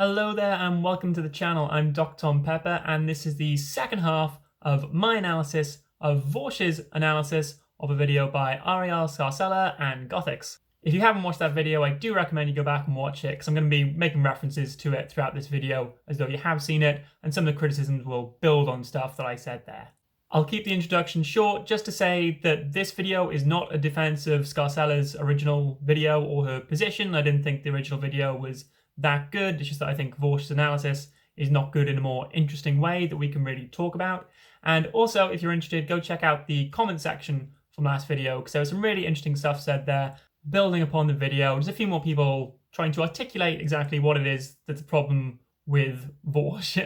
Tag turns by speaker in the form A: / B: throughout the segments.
A: Hello there and welcome to the channel. I'm Dr. Tom Pepper and this is the second half of my analysis of Vaush's analysis of a video by Arielle Scarcella and Gothics. If you haven't watched that video, I do recommend you go back and watch it because I'm going to be making references to it throughout this video as though you have seen it, and some of the criticisms will build on stuff that I said there. I'll keep the introduction short just to say that this video is not a defense of Scarcella's original video or her position. I didn't think the original video was that good. It's just that I think Vaush's analysis is not good in a more interesting way that we can really talk about. And also, if you're interested, go check out the comment section from last video because there was some really interesting stuff said there, building upon the video. There's a few more people trying to articulate exactly what it is that's a problem with Vaush,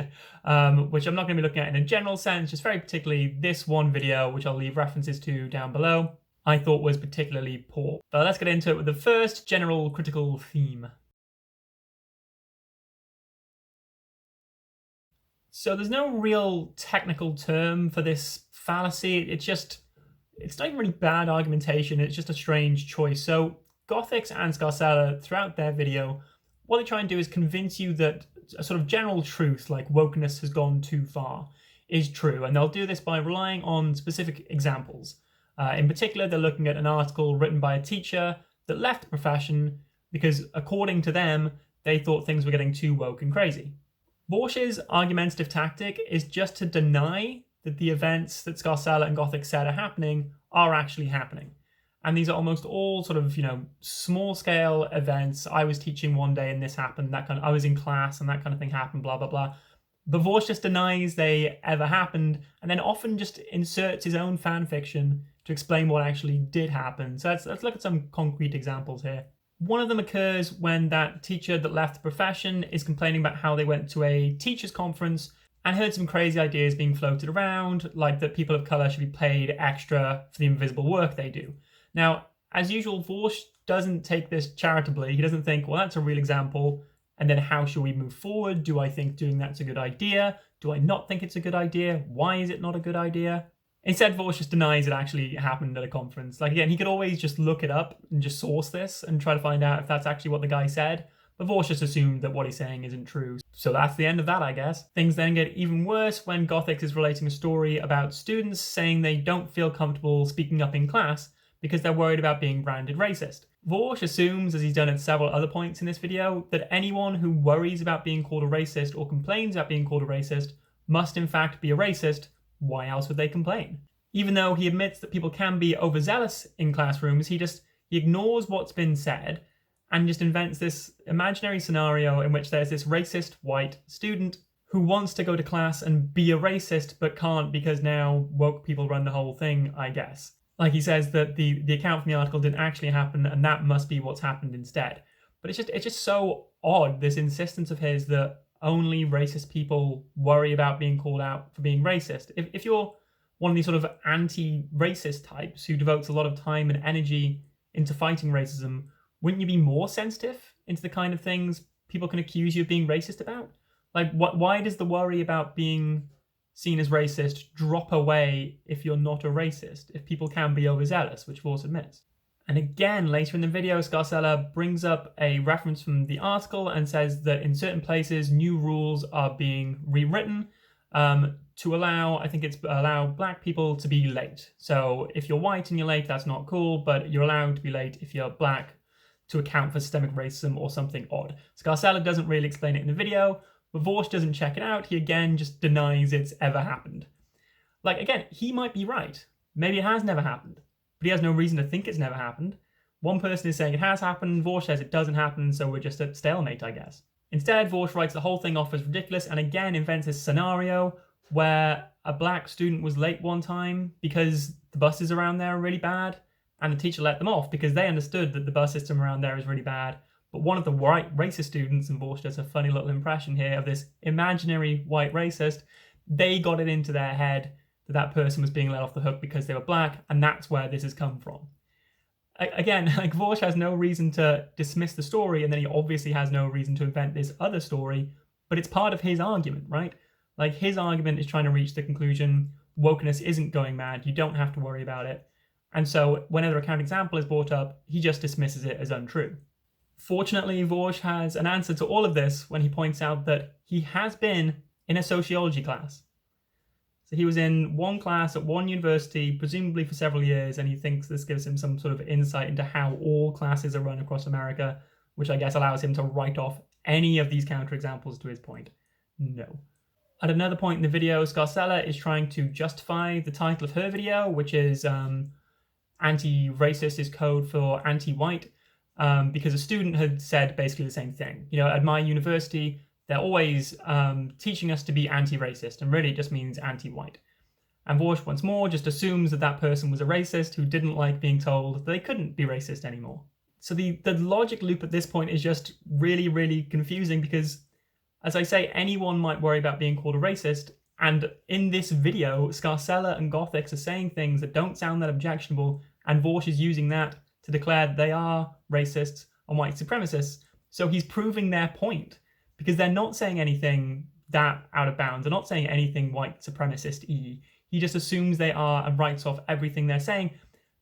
A: which I'm not going to be looking at in a general sense, just very particularly this one video, which I'll leave references to down below, I thought was particularly poor. But let's get into it with the first general critical theme. So there's no real technical term for this fallacy. It's not even really bad argumentation. It's just a strange choice. So Gothics and Scarcella, throughout their video, what they try and do is convince you that a sort of general truth, like wokeness has gone too far, is true. And they'll do this by relying on specific examples. In particular, they're looking at an article written by a teacher that left the profession because, according to them, they thought things were getting too woke and crazy. Vaush's argumentative tactic is just to deny that the events that Scarcella and Gothic said are happening are actually happening. And these are almost all sort of, small scale events. I was teaching one day and this happened, I was in class and that kind of thing happened, blah, blah, blah. But Vaush just denies they ever happened and then often just inserts his own fan fiction to explain what actually did happen. So let's look at some concrete examples here. One of them occurs when that teacher that left the profession is complaining about how they went to a teachers' conference and heard some crazy ideas being floated around, like that people of colour should be paid extra for the invisible work they do. Now, as usual, Vaush doesn't take this charitably. He doesn't think, well, that's a real example, and then how should we move forward? Do I think doing that's a good idea? Do I not think it's a good idea? Why is it not a good idea? Instead, Vaush just denies it actually happened at a conference. Like, again, he could always just look it up and just source this and try to find out if that's actually what the guy said. But Vaush just assumed that what he's saying isn't true. So that's the end of that, I guess. Things then get even worse when Gothics is relating a story about students saying they don't feel comfortable speaking up in class because they're worried about being branded racist. Vaush assumes, as he's done at several other points in this video, that anyone who worries about being called a racist or complains about being called a racist must in fact be a racist. Why else would they complain? Even though he admits that people can be overzealous in classrooms, he ignores what's been said and just invents this imaginary scenario in which there's this racist white student who wants to go to class and be a racist but can't because now woke people run the whole thing, I guess. Like he says that the account from the article didn't actually happen and that must be what's happened instead. But it's just so odd, this insistence of his that only racist people worry about being called out for being racist. If you're one of these sort of anti-racist types who devotes a lot of time and energy into fighting racism, wouldn't you be more sensitive into the kind of things people can accuse you of being racist about? Like, why does the worry about being seen as racist drop away if you're not a racist, if people can be overzealous, which Vaush admits? And again, later in the video, Scarcella brings up a reference from the article and says that in certain places, new rules are being rewritten to allow, I think it's allow black people to be late. So if you're white and you're late, that's not cool, but you're allowed to be late if you're black to account for systemic racism or something odd. Scarcella doesn't really explain it in the video, but Vaush doesn't check it out. He again just denies it's ever happened. Like, again, he might be right. Maybe it has never happened. But he has no reason to think it's never happened. One person is saying it has happened, Vaush says it doesn't happen, so we're just at stalemate, I guess. Instead, Vaush writes the whole thing off as ridiculous and again invents this scenario where a black student was late one time because the buses around there are really bad, and the teacher let them off because they understood that the bus system around there is really bad. But one of the white racist students, and Vaush does a funny little impression here of this imaginary white racist, they got it into their head that person was being let off the hook because they were black, and that's where this has come from. Again, like, Vaush has no reason to dismiss the story, and then he obviously has no reason to invent this other story, but it's part of his argument, right? Like, his argument is trying to reach the conclusion, wokeness isn't going mad, you don't have to worry about it. And so whenever a counterexample is brought up, he just dismisses it as untrue. Fortunately, Vaush has an answer to all of this when he points out that he has been in a sociology class. So he was in one class at one university, presumably for several years, and he thinks this gives him some sort of insight into how all classes are run across America, which I guess allows him to write off any of these counterexamples to his point. No. At another point in the video, Scarcella is trying to justify the title of her video, which is anti-racist is code for anti-white, because a student had said basically the same thing. You know, at my university, they're always teaching us to be anti-racist, and really it just means anti-white. And Vaush once more just assumes that that person was a racist who didn't like being told that they couldn't be racist anymore. So the logic loop at this point is just really, really confusing because, as I say, anyone might worry about being called a racist, and in this video, Scarcella and Gothics are saying things that don't sound that objectionable, and Vaush is using that to declare that they are racists and white supremacists. So he's proving their point, because they're not saying anything that out of bounds. They're not saying anything white supremacist-y. He just assumes they are and writes off everything they're saying.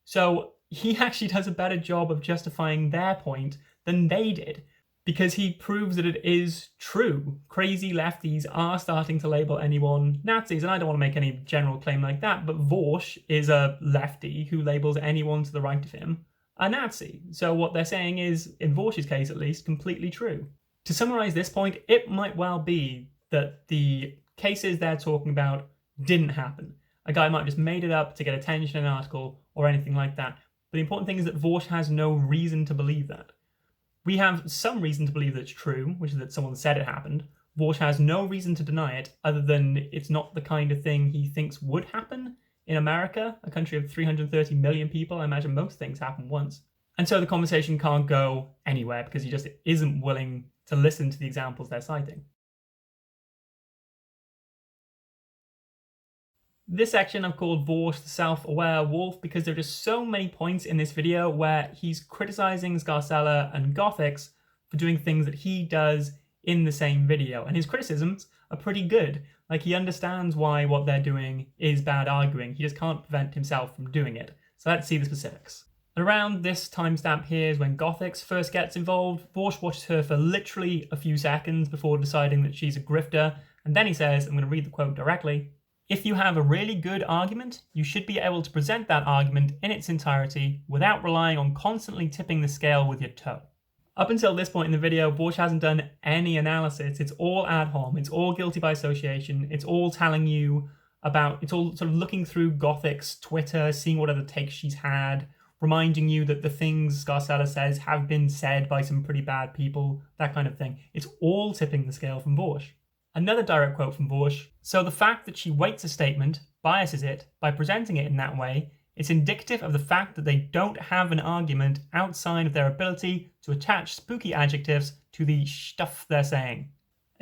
A: So he actually does a better job of justifying their point than they did, because he proves that it is true. Crazy lefties are starting to label anyone Nazis, and I don't want to make any general claim like that, but Vaush is a lefty who labels anyone to the right of him a Nazi. So what they're saying is, in Vaush's case at least, completely true. To summarize this point, it might well be that the cases they're talking about didn't happen. A guy might have just made it up to get attention in an article or anything like that. But the important thing is that Vaush has no reason to believe that. We have some reason to believe that it's true, which is that someone said it happened. Vaush has no reason to deny it, other than it's not the kind of thing he thinks would happen in America, a country of 330 million people. I imagine most things happen once. And so the conversation can't go anywhere because he just isn't willing to listen to the examples they're citing. This section I've called Vaush the Self-Aware Wolf because there are just so many points in this video where he's criticizing Scarcella and Gothics for doing things that he does in the same video. And his criticisms are pretty good. Like, he understands why what they're doing is bad arguing. He just can't prevent himself from doing it. So let's see the specifics. Around this timestamp here is when Gothics first gets involved. Vaush watches her for literally a few seconds before deciding that she's a grifter. And then he says, I'm going to read the quote directly, "If you have a really good argument, you should be able to present that argument in its entirety without relying on constantly tipping the scale with your toe." Up until this point in the video, Vaush hasn't done any analysis. It's all ad hom. It's all guilty by association. It's all telling you about, it's all sort of looking through Gothic's Twitter, seeing what other takes she's had, reminding you that the things Scarcella says have been said by some pretty bad people, that kind of thing. It's all tipping the scale from Vaush. Another direct quote from Vaush, "So the fact that she weights a statement, biases it, by presenting it in that way, it's indicative of the fact that they don't have an argument outside of their ability to attach spooky adjectives to the stuff they're saying."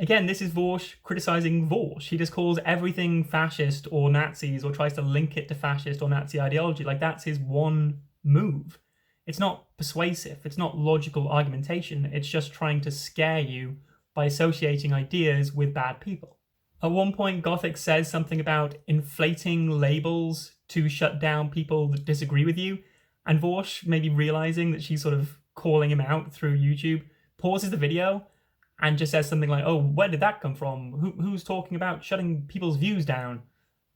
A: Again, this is Vaush criticizing Vaush. He just calls everything fascist or Nazis or tries to link it to fascist or Nazi ideology. Like, that's his one move. It's not persuasive. It's not logical argumentation. It's just trying to scare you by associating ideas with bad people. At one point, Gothic says something about inflating labels to shut down people that disagree with you, and Vaush, maybe realizing that she's sort of calling him out through YouTube, pauses the video and just says something like, "Oh, where did that come from? Who's talking about shutting people's views down?"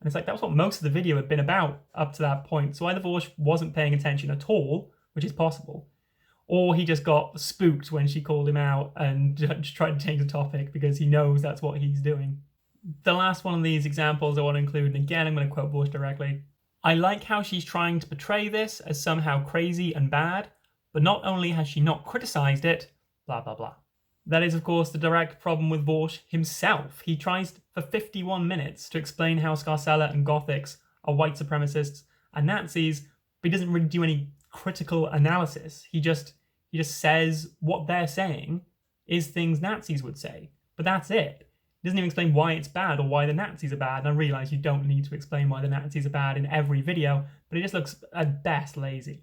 A: And it's like, that was what most of the video had been about up to that point. So either Vaush wasn't paying attention at all, which is possible, or he just got spooked when she called him out and just tried to change the topic because he knows that's what he's doing. The last one of these examples I want to include, and again I'm going to quote Vaush directly, "I like how she's trying to portray this as somehow crazy and bad, but not only has she not criticized it, blah blah blah." That is, of course, the direct problem with Vaush himself. He tries for 51 minutes to explain how Scarcella and Gothics are white supremacists and Nazis, but he doesn't really do any critical analysis. He just says what they're saying is things Nazis would say, but that's it. He doesn't even explain why it's bad or why the Nazis are bad. And I realise you don't need to explain why the Nazis are bad in every video, but it just looks at best lazy.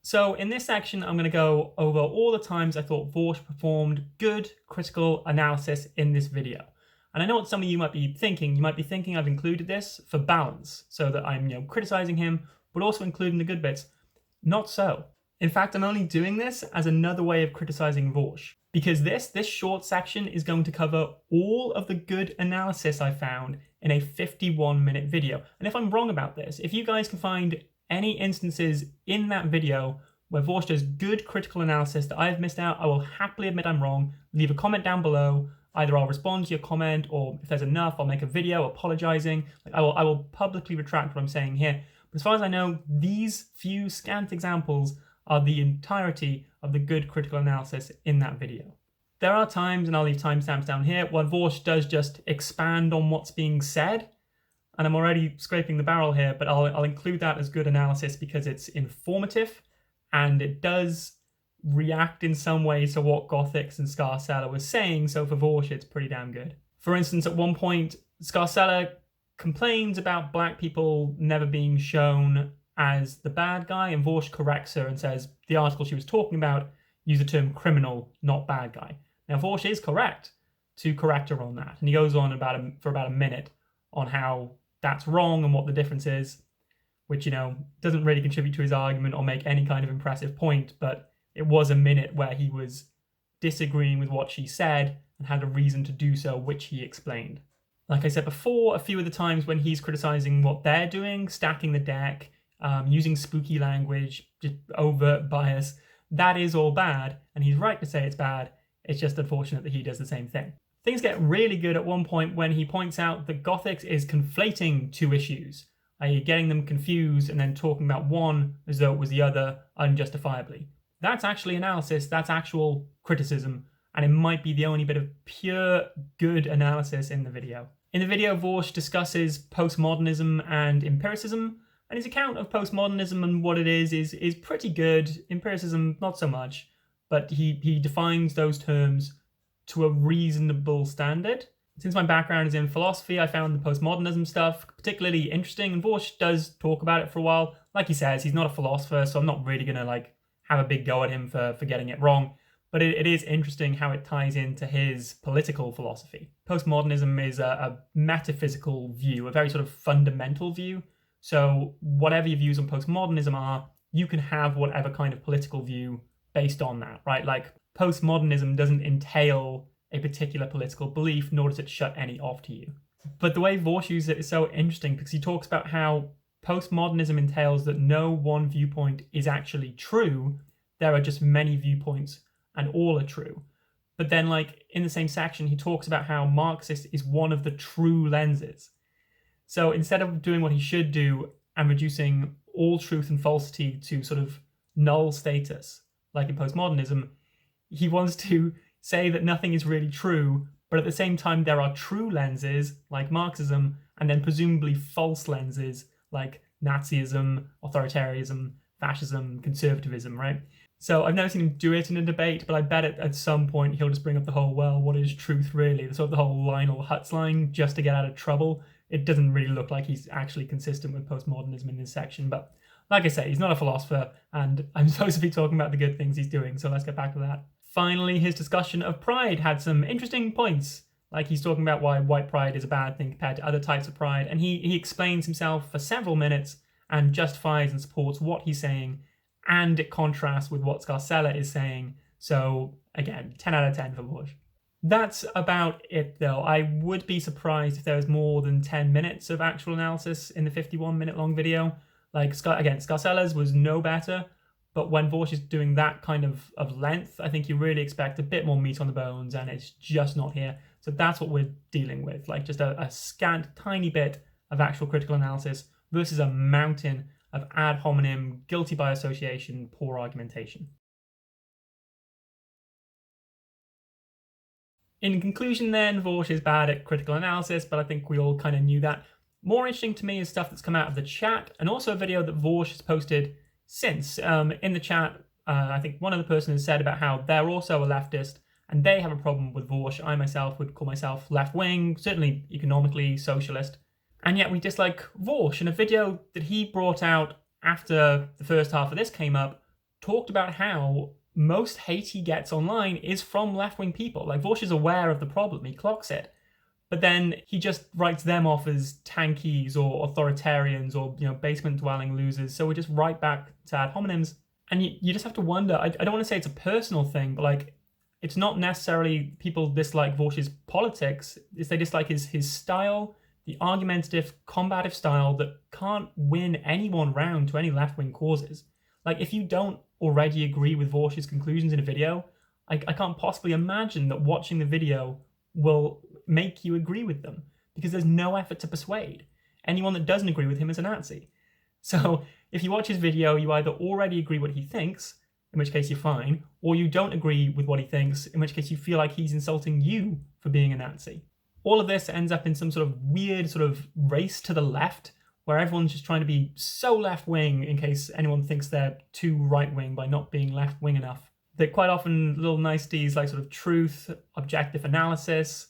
A: So in this section, I'm going to go over all the times I thought Vaush performed good critical analysis in this video. And I know what some of you might be thinking. You might be thinking I've included this for balance, so that I'm criticizing him, but also including the good bits. Not so. In fact, I'm only doing this as another way of criticizing Vaush, because this short section is going to cover all of the good analysis I found in a 51-minute video. And if I'm wrong about this, if you guys can find any instances in that video where Vaush does good critical analysis that I've missed out, I will happily admit I'm wrong. Leave a comment down below. Either I'll respond to your comment, or if there's enough, I'll make a video apologizing. I will publicly retract what I'm saying here. But as far as I know, these few scant examples are the entirety of the good critical analysis in that video. There are times, and I'll leave timestamps down here, where Vaush does just expand on what's being said, and I'm already scraping the barrel here, but I'll include that as good analysis because it's informative, and it does react in some ways to what Gothics and Scarcella was saying, so for Vaush it's pretty damn good. For instance, at one point, Scarcella complains about black people never being shown as the bad guy, and Vaush corrects her and says the article she was talking about used the term criminal, not bad guy. Now Vaush is correct to correct her on that, and he goes on for about a minute on how that's wrong and what the difference is, which, you know, doesn't really contribute to his argument or make any kind of impressive point, but it was a minute where he was disagreeing with what she said and had a reason to do so, which he explained. Like I said before, a few of the times when he's criticizing what they're doing, stacking the deck, using spooky language, just overt bias, that is all bad, and he's right to say it's bad. It's just unfortunate that he does the same thing. Things get really good at one point when he points out that Gothics is conflating two issues, i.e. getting them confused and then talking about one as though it was the other unjustifiably. That's actually analysis, that's actual criticism, and it might be the only bit of pure good analysis in the video. In the video, Vaush discusses postmodernism and empiricism, and his account of postmodernism and what it is pretty good. Empiricism, not so much, but he defines those terms to a reasonable standard. Since my background is in philosophy, I found the postmodernism stuff particularly interesting, and Vaush does talk about it for a while. Like he says, he's not a philosopher, so I'm not really going to have a big go at him for getting it wrong. But it is interesting how it ties into his political philosophy. Postmodernism is a metaphysical view, a very sort of fundamental view. So whatever your views on postmodernism are, you can have whatever kind of political view based on that, right? Like, postmodernism doesn't entail a particular political belief, nor does it shut any off to you. But the way Vaush uses it is so interesting because he talks about how postmodernism entails that no one viewpoint is actually true. There are just many viewpoints and all are true. But then, in the same section, he talks about how Marxist is one of the true lenses. So instead of doing what he should do and reducing all truth and falsity to sort of null status, like in postmodernism, he wants to say that nothing is really true, but at the same time there are true lenses, like Marxism, and then presumably false lenses, like Nazism, authoritarianism, fascism, conservatism, right? So I've never seen him do it in a debate, but I bet at some point he'll just bring up the whole, well, what is truth really? The sort of the whole Lionel Hutz line, just to get out of trouble. It doesn't really look like he's actually consistent with postmodernism in this section, but like I say, he's not a philosopher, and I'm supposed to be talking about the good things he's doing, so let's get back to that. Finally, his discussion of pride had some interesting points. Like, he's talking about why white pride is a bad thing compared to other types of pride, and he explains himself for several minutes and justifies and supports what he's saying, and it contrasts with what Scarcella is saying. So again, 10 out of 10 for Vaush. That's about it though. I would be surprised if there was more than 10 minutes of actual analysis in the 51-minute long video. Scarcella's was no better, but when Vaush is doing that kind of length, I think you really expect a bit more meat on the bones, and it's just not here. So that's what we're dealing with, just a scant, tiny bit of actual critical analysis versus a mountain of ad hominem, guilty by association, poor argumentation. In conclusion then, Vaush is bad at critical analysis, but I think we all kind of knew that. More interesting to me is stuff that's come out of the chat, and also a video that Vaush has posted since. In the chat, I think one other person has said about how they're also a leftist, and they have a problem with Vaush. I myself would call myself left-wing, certainly economically socialist, and yet we dislike Vaush. In a video that he brought out after the first half of this came up, talked about how most hate he gets online is from left-wing people. Vaush is aware of the problem, he clocks it. but then he just writes them off as tankies or authoritarians or, basement dwelling losers. So we're just right back to ad hominems. And you just have to wonder, I don't want to say it's a personal thing, but like, it's not necessarily people dislike Vaush's politics, it's they dislike his style, the argumentative, combative style that can't win anyone round to any left-wing causes. Like, if you don't already agree with Vaush's conclusions in a video, I can't possibly imagine that watching the video will make you agree with them, because there's no effort to persuade. Anyone that doesn't agree with him is a Nazi. So if you watch his video, you either already agree what he thinks, in which case you're fine, or you don't agree with what he thinks, in which case you feel like he's insulting you for being a Nazi. All of this ends up in some sort of weird sort of race to the left, where everyone's just trying to be so left-wing in case anyone thinks they're too right-wing by not being left-wing enough. That quite often little niceties like sort of truth, objective analysis,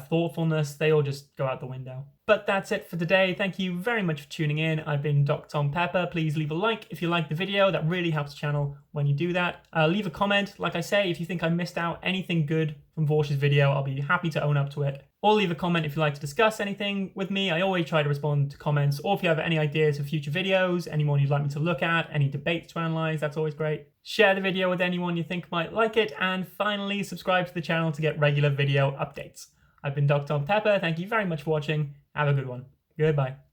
A: thoughtfulness, they all just go out the window. But that's it for today. Thank you very much for tuning in. I've been Dr. Tom Pepper. Please leave a like if you like the video. That really helps the channel when you do that. Leave a comment. Like I say, if you think I missed out anything good from Vaush's video, I'll be happy to own up to it. Or leave a comment if you'd like to discuss anything with me. I always try to respond to comments. Or if you have any ideas for future videos, anyone you'd like me to look at, any debates to analyze, that's always great. Share the video with anyone you think might like it. And finally, subscribe to the channel to get regular video updates. I've been Dr. Tom Pepper. Thank you very much for watching. Have a good one. Goodbye.